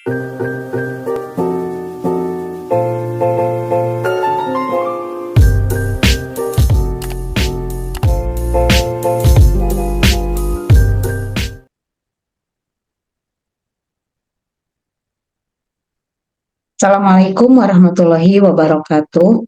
Assalamualaikum warahmatullahi wabarakatuh.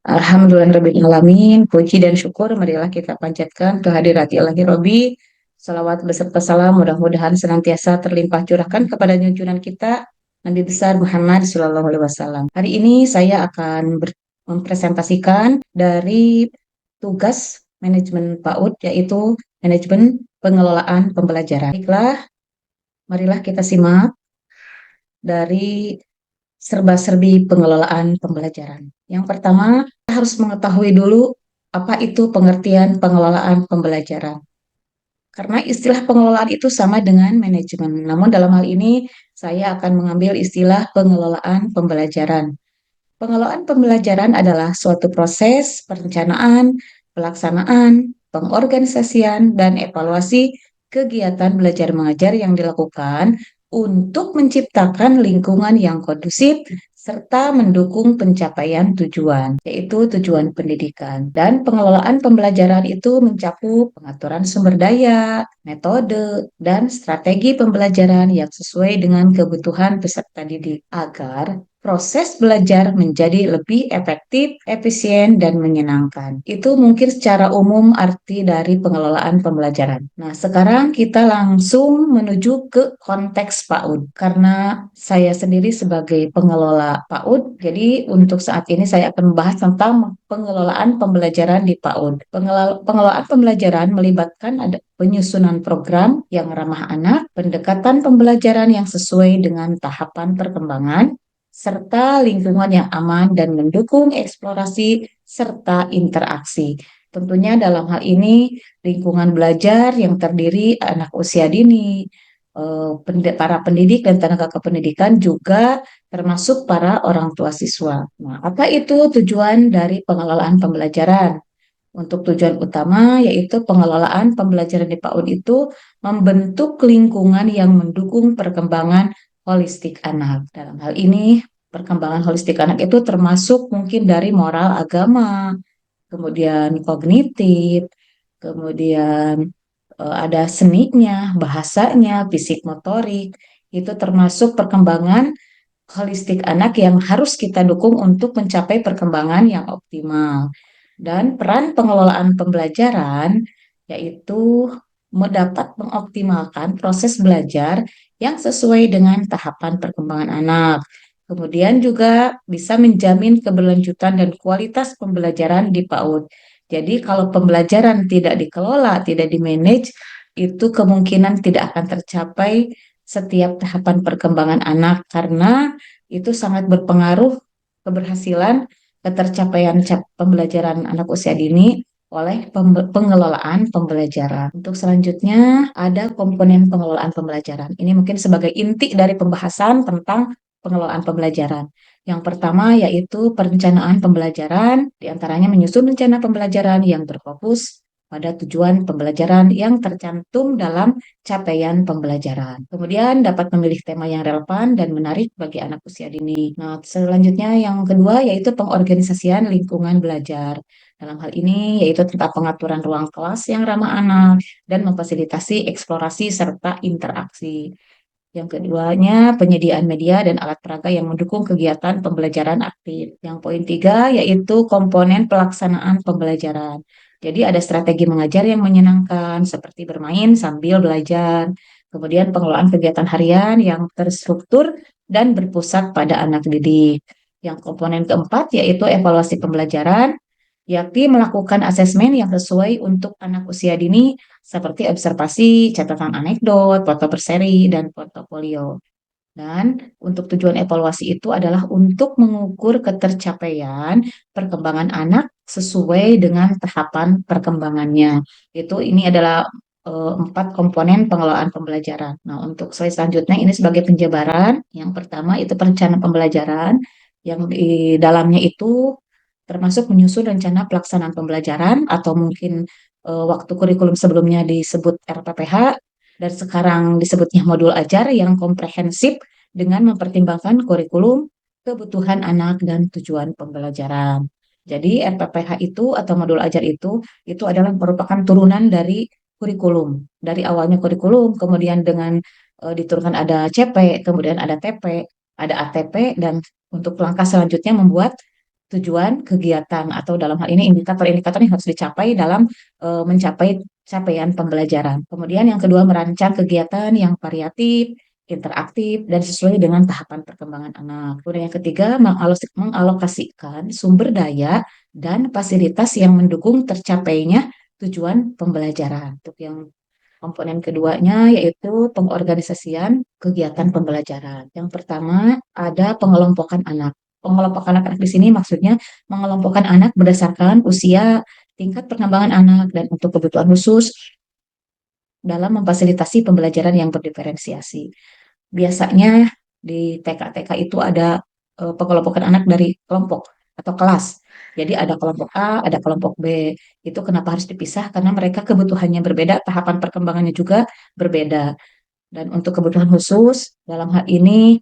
Alhamdulillahirrabbilalamin. Puji dan syukur marilah kita panjatkan kehadirat Ilahi Robbi. Salawat beserta salam mudah-mudahan senantiasa terlimpah curahkan kepada junjungan kita Nabi besar Muhammad Sallallahu Alaihi Wasallam. Hari ini saya akan mempresentasikan dari tugas manajemen PAUD, yaitu manajemen pengelolaan pembelajaran. Baiklah, marilah kita simak dari serba-serbi pengelolaan pembelajaran. Yang pertama, kita harus mengetahui dulu apa itu pengertian pengelolaan pembelajaran. Karena istilah pengelolaan itu sama dengan manajemen. Namun dalam hal ini saya akan mengambil istilah pengelolaan pembelajaran. Pengelolaan pembelajaran adalah suatu proses perencanaan, pelaksanaan, pengorganisasian, dan evaluasi kegiatan belajar mengajar yang dilakukan untuk menciptakan lingkungan yang kondusif serta mendukung pencapaian tujuan, yaitu tujuan pendidikan. Dan pengelolaan pembelajaran itu mencakup pengaturan sumber daya, metode, dan strategi pembelajaran yang sesuai dengan kebutuhan peserta didik agar proses belajar menjadi lebih efektif, efisien, dan menyenangkan. Itu mungkin secara umum arti dari pengelolaan pembelajaran. Nah, sekarang kita langsung menuju ke konteks PAUD. Karena saya sendiri sebagai pengelola PAUD, jadi untuk saat ini saya akan membahas tentang pengelolaan pembelajaran di PAUD. Pengelolaan pembelajaran melibatkan ada penyusunan program yang ramah anak, pendekatan pembelajaran yang sesuai dengan tahapan perkembangan, serta lingkungan yang aman dan mendukung eksplorasi serta interaksi. Tentunya dalam hal ini lingkungan belajar yang terdiri anak usia dini, para pendidik dan tenaga kependidikan juga termasuk para orang tua siswa. Nah, apa itu tujuan dari pengelolaan pembelajaran? Untuk tujuan utama yaitu pengelolaan pembelajaran di PAUD itu membentuk lingkungan yang mendukung perkembangan holistik anak. Dalam hal ini, perkembangan holistik anak itu termasuk mungkin dari moral agama, kemudian kognitif, kemudian ada seninya, bahasanya, fisik motorik. Itu termasuk perkembangan holistik anak yang harus kita dukung untuk mencapai perkembangan yang optimal. Dan peran pengelolaan pembelajaran yaitu dapat mengoptimalkan proses belajar yang sesuai dengan tahapan perkembangan anak. Kemudian juga bisa menjamin keberlanjutan dan kualitas pembelajaran di PAUD. Jadi kalau pembelajaran tidak dikelola, tidak dimanage, itu kemungkinan tidak akan tercapai setiap tahapan perkembangan anak karena itu sangat berpengaruh keberhasilan ketercapaian pembelajaran anak usia dini oleh pengelolaan pembelajaran. Untuk selanjutnya ada komponen pengelolaan pembelajaran. Ini mungkin sebagai inti dari pembahasan tentang pengelolaan pembelajaran. Yang pertama yaitu perencanaan pembelajaran, diantaranya menyusun rencana pembelajaran yang berfokus pada tujuan pembelajaran yang tercantum dalam capaian pembelajaran. Kemudian dapat memilih tema yang relevan dan menarik bagi anak usia dini. Nah, selanjutnya yang kedua yaitu pengorganisasian lingkungan belajar. Dalam hal ini yaitu tentang pengaturan ruang kelas yang ramah anak dan memfasilitasi eksplorasi serta interaksi. Yang keduanya, penyediaan media dan alat peraga yang mendukung kegiatan pembelajaran aktif. Yang poin tiga, yaitu komponen pelaksanaan pembelajaran. Jadi ada strategi mengajar yang menyenangkan, seperti bermain sambil belajar. Kemudian pengelolaan kegiatan harian yang terstruktur dan berpusat pada anak didik. Yang komponen keempat, yaitu evaluasi pembelajaran, yakni melakukan asesmen yang sesuai untuk anak usia dini seperti observasi, catatan anekdot, foto berseri, dan portofolio. Dan untuk tujuan evaluasi itu adalah untuk mengukur ketercapaian perkembangan anak sesuai dengan tahapan perkembangannya. Ini adalah empat komponen pengelolaan pembelajaran. Nah, untuk slide selanjutnya ini sebagai penjabaran. Yang pertama itu perencanaan pembelajaran, yang di dalamnya itu termasuk menyusun rencana pelaksanaan pembelajaran atau mungkin waktu kurikulum sebelumnya disebut RPPH dan sekarang disebutnya modul ajar yang komprehensif dengan mempertimbangkan kurikulum, kebutuhan anak, dan tujuan pembelajaran. Jadi RPPH itu atau modul ajar itu adalah merupakan turunan dari kurikulum. Dari awalnya kurikulum, kemudian dengan diturunkan ada CP, kemudian ada TP, ada ATP, dan untuk langkah selanjutnya membuat tujuan kegiatan atau dalam hal ini indikator-indikator yang harus dicapai dalam mencapai capaian pembelajaran. Kemudian yang kedua merancang kegiatan yang variatif, interaktif, dan sesuai dengan tahapan perkembangan anak. Kemudian yang ketiga mengalokasikan sumber daya dan fasilitas yang mendukung tercapainya tujuan pembelajaran. Untuk yang komponen keduanya yaitu pengorganisasian kegiatan pembelajaran. Yang pertama ada pengelompokan anak. Pengelompokan anak di sini maksudnya mengelompokkan anak berdasarkan usia, tingkat perkembangan anak, dan untuk kebutuhan khusus dalam memfasilitasi pembelajaran yang berdiferensiasi. Biasanya di TK-TK itu ada pengelompokan anak dari kelompok atau kelas. Jadi ada kelompok A, ada kelompok B. Itu kenapa harus dipisah? Karena mereka kebutuhannya berbeda, tahapan perkembangannya juga berbeda. Dan untuk kebutuhan khusus, dalam hal ini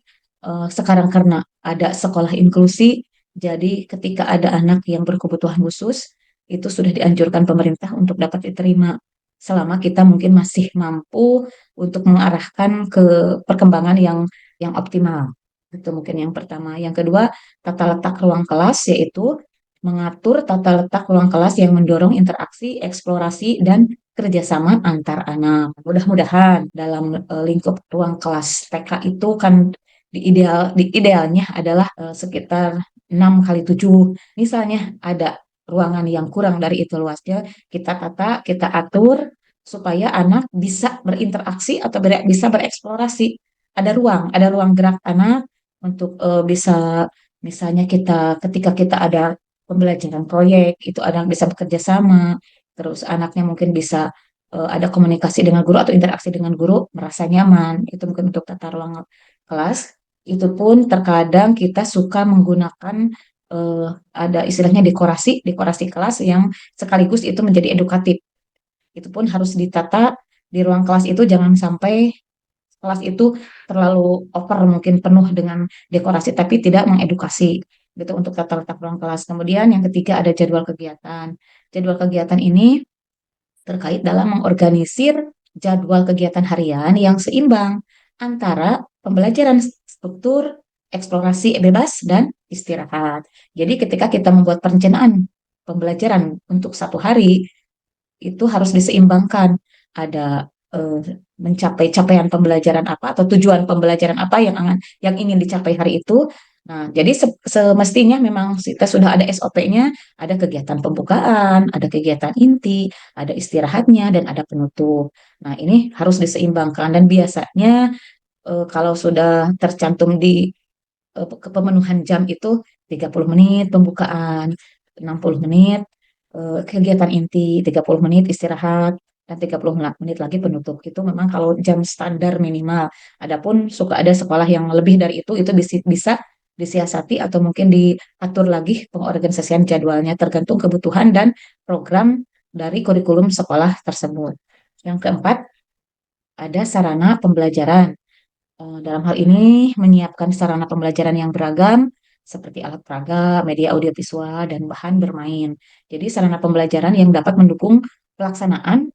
sekarang karena ada sekolah inklusi, jadi ketika ada anak yang berkebutuhan khusus, itu sudah dianjurkan pemerintah untuk dapat diterima selama kita mungkin masih mampu untuk mengarahkan ke perkembangan yang optimal. Itu mungkin yang pertama. Yang kedua, tata letak ruang kelas yaitu mengatur tata letak ruang kelas yang mendorong interaksi, eksplorasi, dan kerjasama antar anak. Mudah-mudahan dalam lingkup ruang kelas TK itu kan di idealnya adalah sekitar 6 kali 7. Misalnya ada ruangan yang kurang dari itu luasnya, kita tata, kita atur supaya anak bisa berinteraksi atau bisa bereksplorasi. Ada ruang gerak anak untuk bisa misalnya ketika kita ada pembelajaran proyek itu anak bisa bekerja sama, terus anaknya mungkin bisa ada komunikasi dengan guru atau interaksi dengan guru merasa nyaman. Itu mungkin untuk tata ruang kelas. Itu pun terkadang kita suka menggunakan ada istilahnya dekorasi kelas yang sekaligus itu menjadi edukatif. Itu pun harus ditata di ruang kelas itu jangan sampai kelas itu terlalu over mungkin penuh dengan dekorasi tapi tidak mengedukasi gitu untuk tata letak ruang kelas. Kemudian yang ketiga ada jadwal kegiatan. Jadwal kegiatan ini terkait dalam mengorganisir jadwal kegiatan harian yang seimbang antara pembelajaran struktur, eksplorasi bebas, dan istirahat. Jadi ketika kita membuat perencanaan pembelajaran untuk satu hari, itu harus diseimbangkan. Ada mencapai capaian pembelajaran apa atau tujuan pembelajaran apa yang ingin dicapai hari itu. Nah, jadi semestinya memang kita sudah ada SOP-nya, ada kegiatan pembukaan, ada kegiatan inti, ada istirahatnya, dan ada penutup. Nah, ini harus diseimbangkan dan biasanya kalau sudah tercantum di kepemenuhan jam itu 30 menit pembukaan, 60 menit kegiatan inti, 30 menit istirahat, dan 30 menit lagi penutup. Itu memang kalau jam standar minimal. Adapun suka ada sekolah yang lebih dari itu bisa disiasati atau mungkin diatur lagi pengorganisasian jadwalnya tergantung kebutuhan dan program dari kurikulum sekolah tersebut. Yang keempat, ada sarana pembelajaran. Dalam hal ini menyiapkan sarana pembelajaran yang beragam seperti alat peraga, media audiovisual, dan bahan bermain. Jadi sarana pembelajaran yang dapat mendukung pelaksanaan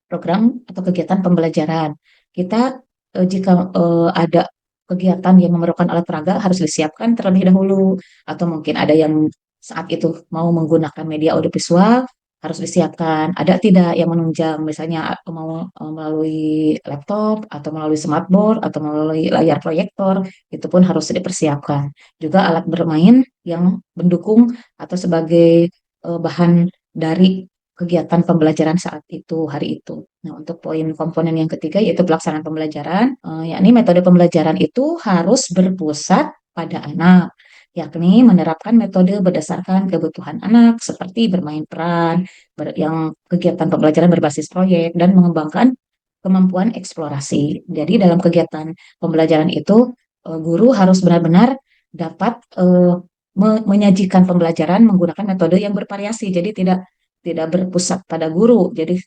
program atau kegiatan pembelajaran. Kita jika ada kegiatan yang memerlukan alat peraga harus disiapkan terlebih dahulu atau mungkin ada yang saat itu mau menggunakan media audiovisual harus disiapkan. Ada tidak yang menunjang misalnya mau melalui laptop atau melalui smartboard atau melalui layar proyektor itu pun harus dipersiapkan. Juga alat bermain yang mendukung atau sebagai bahan dari kegiatan pembelajaran saat itu, hari itu. Nah, untuk poin komponen yang ketiga yaitu pelaksanaan pembelajaran, yakni metode pembelajaran itu harus berpusat pada anak, yakni menerapkan metode berdasarkan kebutuhan anak seperti bermain peran, yang kegiatan pembelajaran berbasis proyek, dan mengembangkan kemampuan eksplorasi. Jadi dalam kegiatan pembelajaran itu, guru harus benar-benar dapat menyajikan pembelajaran menggunakan metode yang bervariasi. Jadi tidak tidak berpusat pada guru. Jadi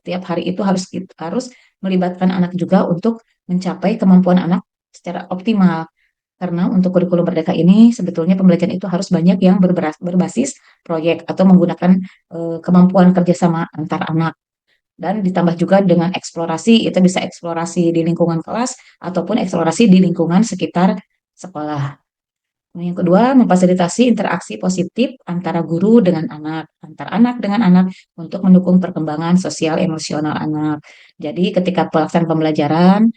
tiap hari itu harus melibatkan anak juga untuk mencapai kemampuan anak secara optimal. Karena untuk kurikulum Merdeka ini sebetulnya pembelajaran itu harus banyak yang berbasis proyek atau menggunakan kemampuan kerjasama antar anak. Dan ditambah juga dengan eksplorasi, itu bisa eksplorasi di lingkungan kelas ataupun eksplorasi di lingkungan sekitar sekolah. Nah, yang kedua, memfasilitasi interaksi positif antara guru dengan anak, antar anak dengan anak untuk mendukung perkembangan sosial emosional anak. Jadi, ketika pelaksanaan pembelajaran,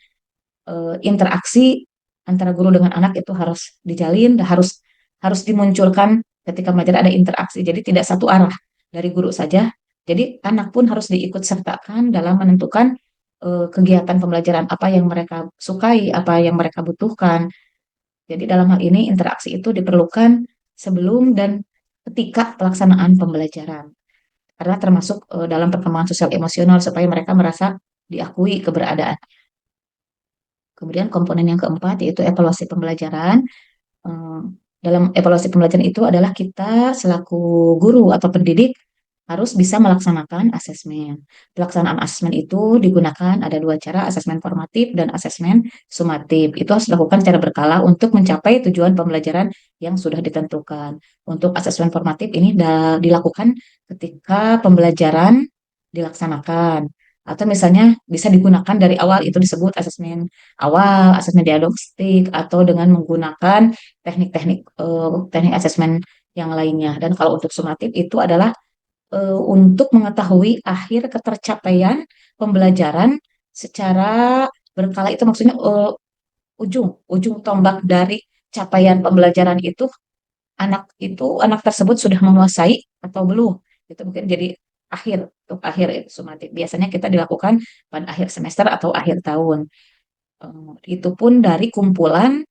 interaksi antara guru dengan anak itu harus dijalin, harus harus dimunculkan ketika belajar ada interaksi. Jadi, tidak satu arah dari guru saja. Jadi, anak pun harus diikut sertakan dalam menentukan kegiatan pembelajaran apa yang mereka sukai, apa yang mereka butuhkan. Jadi dalam hal ini interaksi itu diperlukan sebelum dan ketika pelaksanaan pembelajaran. Karena termasuk dalam perkembangan sosial emosional supaya mereka merasa diakui keberadaan. Kemudian komponen yang keempat yaitu evaluasi pembelajaran. Eh, Dalam evaluasi pembelajaran itu adalah kita selaku guru atau pendidik harus bisa melaksanakan asesmen. Pelaksanaan asesmen itu digunakan ada dua cara, asesmen formatif dan asesmen sumatif. Itu harus dilakukan secara berkala untuk mencapai tujuan pembelajaran yang sudah ditentukan. Untuk asesmen formatif ini dilakukan ketika pembelajaran dilaksanakan. Atau misalnya bisa digunakan dari awal, itu disebut asesmen awal, asesmen diagnostik, atau dengan menggunakan teknik asesmen yang lainnya. Dan kalau untuk sumatif itu adalah untuk mengetahui akhir ketercapaian pembelajaran secara berkala, itu maksudnya ujung ujung tombak dari capaian pembelajaran itu anak tersebut sudah menguasai atau belum, itu mungkin jadi akhir, untuk akhir itu sumatif biasanya kita dilakukan pada akhir semester atau akhir tahun. Itu pun dari kumpulan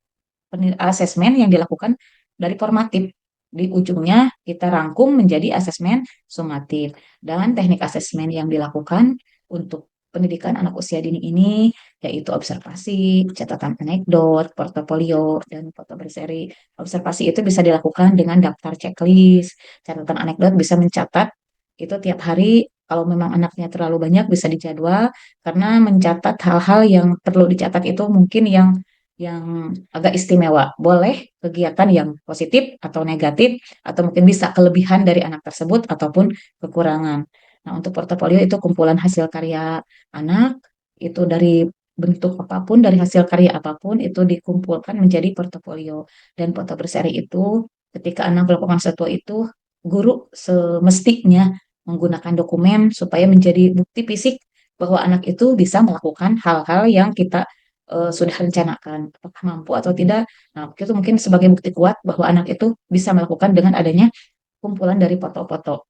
asesmen yang dilakukan dari formatif. Di ujungnya kita rangkum menjadi asesmen sumatif. Dan teknik asesmen yang dilakukan untuk pendidikan anak usia dini ini yaitu observasi, catatan anekdot, portofolio, dan foto berseri. Observasi itu bisa dilakukan dengan daftar checklist. Catatan anekdot bisa mencatat itu tiap hari. Kalau memang anaknya terlalu banyak bisa dijadwal karena mencatat hal-hal yang perlu dicatat itu mungkin yang agak istimewa. Boleh kegiatan yang positif atau negatif, atau mungkin bisa kelebihan dari anak tersebut ataupun kekurangan. Nah, untuk portofolio itu kumpulan hasil karya anak, itu dari bentuk apapun, dari hasil karya apapun, itu dikumpulkan menjadi portofolio. Dan foto berseri itu, ketika anak melakukan sesuatu itu, guru semestinya menggunakan dokumen supaya menjadi bukti fisik bahwa anak itu bisa melakukan hal-hal yang kita sudah rencanakan, apakah mampu atau tidak. Nah, itu mungkin sebagai bukti kuat bahwa anak itu bisa melakukan dengan adanya kumpulan dari foto-foto.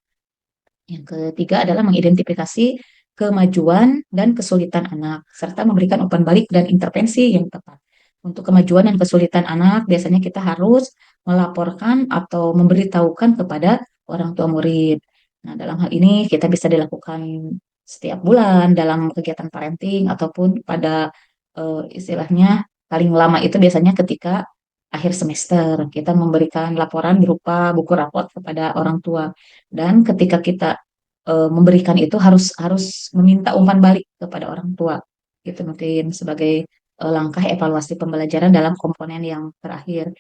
Yang ketiga adalah mengidentifikasi kemajuan dan kesulitan anak, serta memberikan umpan balik dan intervensi yang tepat. Untuk kemajuan dan kesulitan anak, biasanya kita harus melaporkan atau memberitahukan kepada orang tua murid. Nah, dalam hal ini kita bisa dilakukan setiap bulan dalam kegiatan parenting ataupun pada istilahnya paling lama itu biasanya ketika akhir semester kita memberikan laporan berupa buku raport kepada orang tua. Dan ketika kita memberikan itu harus harus meminta umpan balik kepada orang tua. Itu mungkin sebagai langkah evaluasi pembelajaran dalam komponen yang terakhir.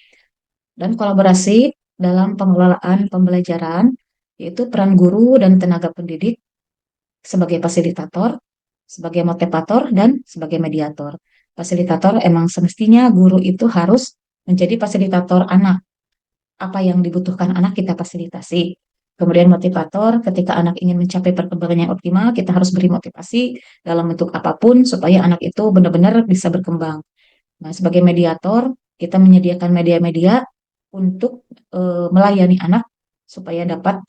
Dan kolaborasi dalam pengelolaan pembelajaran, yaitu peran guru dan tenaga pendidik sebagai fasilitator, sebagai motivator, dan sebagai mediator. Fasilitator emang semestinya guru itu harus menjadi fasilitator anak. Apa yang dibutuhkan anak kita fasilitasi. Kemudian motivator, ketika anak ingin mencapai perkembangan yang optimal, kita harus beri motivasi dalam bentuk apapun supaya anak itu benar-benar bisa berkembang. Nah, sebagai mediator, kita menyediakan media-media untuk melayani anak supaya dapat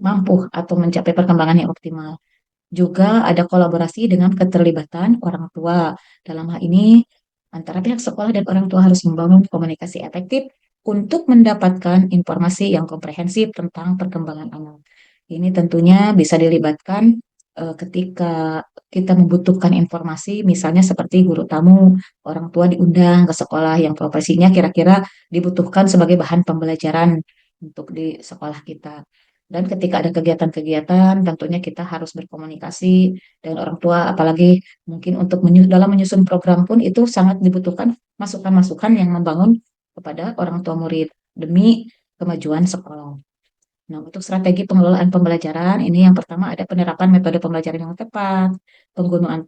mampu atau mencapai perkembangan yang optimal. Juga ada kolaborasi dengan keterlibatan orang tua. Dalam hal ini, antara pihak sekolah dan orang tua harus membangun komunikasi efektif untuk mendapatkan informasi yang komprehensif tentang perkembangan anak. Ini tentunya bisa dilibatkan ketika kita membutuhkan informasi, misalnya seperti guru tamu, orang tua diundang ke sekolah yang profesinya kira-kira dibutuhkan sebagai bahan pembelajaran untuk di sekolah kita. Dan ketika ada kegiatan-kegiatan, tentunya kita harus berkomunikasi dengan orang tua, apalagi mungkin untuk dalam menyusun program pun itu sangat dibutuhkan masukan-masukan yang membangun kepada orang tua murid demi kemajuan sekolah. Nah, untuk strategi pengelolaan pembelajaran, ini yang pertama ada penerapan metode pembelajaran yang tepat,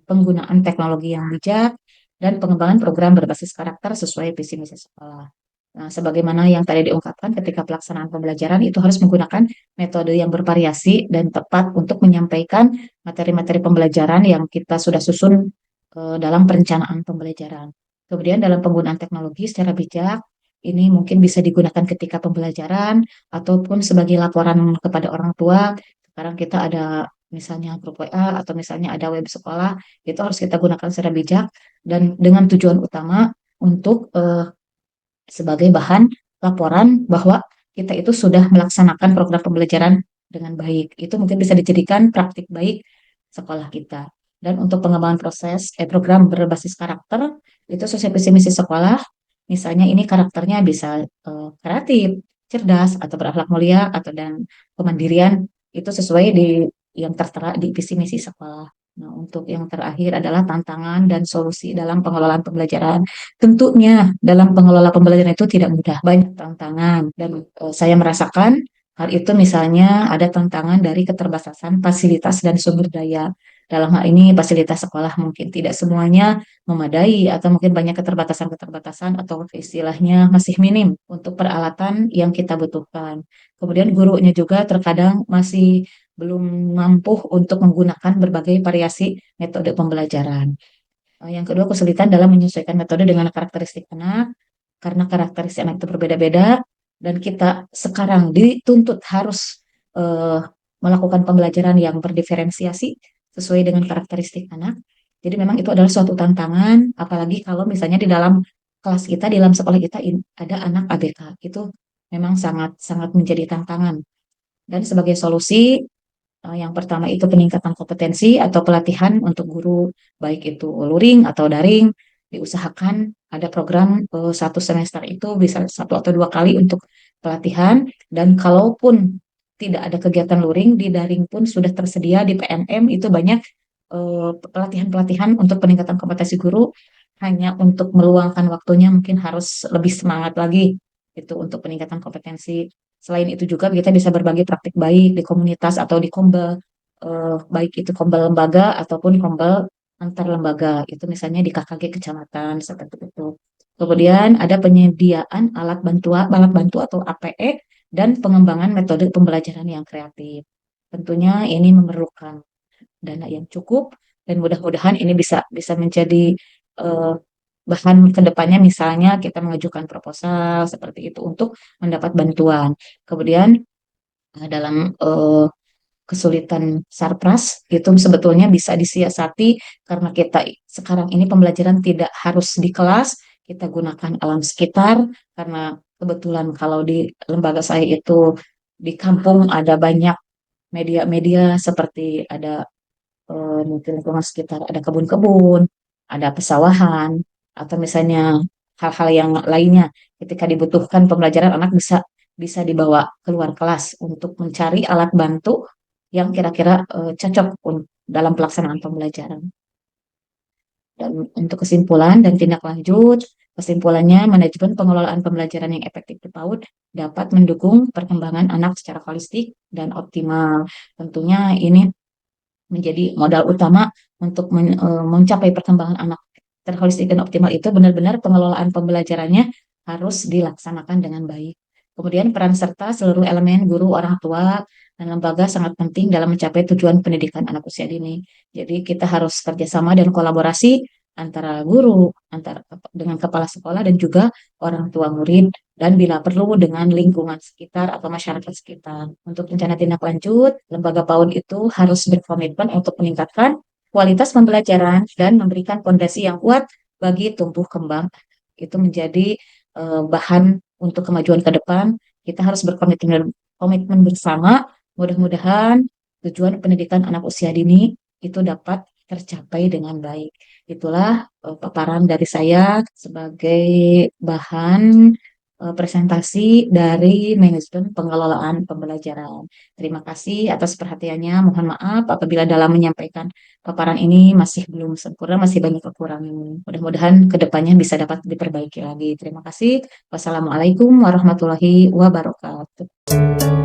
penggunaan teknologi yang bijak, dan pengembangan program berbasis karakter sesuai visi misi sekolah. Nah, sebagaimana yang tadi diungkapkan, ketika pelaksanaan pembelajaran itu harus menggunakan metode yang bervariasi dan tepat untuk menyampaikan materi-materi pembelajaran yang kita sudah susun dalam perencanaan pembelajaran. Kemudian dalam penggunaan teknologi secara bijak, ini mungkin bisa digunakan ketika pembelajaran ataupun sebagai laporan kepada orang tua. Sekarang kita ada misalnya grup WA atau misalnya ada web sekolah, itu harus kita gunakan secara bijak dan dengan tujuan utama untuk sebagai bahan laporan bahwa kita itu sudah melaksanakan program pembelajaran dengan baik. Itu mungkin bisa dijadikan praktik baik sekolah kita. Dan untuk pengembangan program berbasis karakter itu sesuai visi misi sekolah. Misalnya ini karakternya bisa kreatif, cerdas, atau berakhlak mulia, atau dan kemandirian itu sesuai yang tertera di visi misi sekolah. Nah, untuk yang terakhir adalah tantangan dan solusi dalam pengelolaan pembelajaran. Tentunya dalam pengelola pembelajaran itu tidak mudah, banyak tantangan dan saya merasakan hal itu misalnya ada tantangan dari keterbatasan fasilitas dan sumber daya. Dalam hal ini fasilitas sekolah mungkin tidak semuanya memadai atau mungkin banyak keterbatasan-keterbatasan atau istilahnya masih minim untuk peralatan yang kita butuhkan. Kemudian gurunya juga terkadang masih belum mampu untuk menggunakan berbagai variasi metode pembelajaran. Yang kedua, kesulitan dalam menyesuaikan metode dengan karakteristik anak, karena karakteristik anak itu berbeda-beda, dan kita sekarang dituntut harus eh, melakukan pembelajaran yang berdiferensiasi sesuai dengan karakteristik anak. Jadi memang itu adalah suatu tantangan, apalagi kalau misalnya di dalam kelas kita, di dalam sekolah kita ada anak ABK, itu memang sangat-sangat menjadi tantangan. Dan sebagai solusi, yang pertama itu peningkatan kompetensi atau pelatihan untuk guru, baik itu luring atau daring, diusahakan ada program satu semester itu bisa satu atau dua kali untuk pelatihan, dan kalaupun tidak ada kegiatan luring, di daring pun sudah tersedia di PNM itu banyak pelatihan-pelatihan untuk peningkatan kompetensi guru, hanya untuk meluangkan waktunya mungkin harus lebih semangat lagi itu untuk peningkatan kompetensi. Selain itu juga kita bisa berbagi praktik baik di komunitas atau di kombel, baik itu kombel lembaga ataupun kombel antar lembaga. Itu misalnya di KKG kecamatan seperti itu. Kemudian ada penyediaan alat bantu atau APE dan pengembangan metode pembelajaran yang kreatif. Tentunya ini memerlukan dana yang cukup dan mudah-mudahan ini bisa bisa menjadi eh, bahan ke depannya, misalnya kita mengajukan proposal seperti itu untuk mendapat bantuan. Kemudian dalam kesulitan sarpras itu sebetulnya bisa disiasati karena kita sekarang ini pembelajaran tidak harus di kelas, kita gunakan alam sekitar karena kebetulan kalau di lembaga saya itu di kampung ada banyak media-media seperti ada mungkin lingkungan sekitar ada kebun-kebun, ada pesawahan, atau misalnya hal-hal yang lainnya. Ketika dibutuhkan pembelajaran, anak bisa bisa dibawa keluar kelas untuk mencari alat bantu yang kira-kira cocok dalam pelaksanaan pembelajaran. Dan untuk kesimpulan dan tindak lanjut, kesimpulannya manajemen pengelolaan pembelajaran yang efektif di PAUD dapat mendukung perkembangan anak secara holistik dan optimal. Tentunya ini menjadi modal utama untuk mencapai perkembangan anak terholistik dan optimal itu benar-benar pengelolaan pembelajarannya harus dilaksanakan dengan baik. Kemudian peran serta seluruh elemen guru, orang tua, dan lembaga sangat penting dalam mencapai tujuan pendidikan anak usia dini. Jadi kita harus kerjasama dan kolaborasi antara guru, antara dengan kepala sekolah dan juga orang tua murid dan bila perlu dengan lingkungan sekitar atau masyarakat sekitar. Untuk rencana tindak lanjut, lembaga PAUD itu harus berkomitmen untuk meningkatkan kualitas pembelajaran dan memberikan fondasi yang kuat bagi tumbuh kembang. Itu menjadi bahan untuk kemajuan ke depan. Kita harus berkomitmen komitmen bersama. Mudah-mudahan tujuan pendidikan anak usia dini itu dapat tercapai dengan baik. Itulah paparan dari saya sebagai bahan presentasi dari manajemen pengelolaan pembelajaran. Terima kasih atas perhatiannya. Mohon maaf apabila dalam menyampaikan paparan ini masih belum sempurna, masih banyak kekurangan. Mudah-mudahan kedepannya bisa dapat diperbaiki lagi. Terima kasih. Wassalamualaikum warahmatullahi wabarakatuh.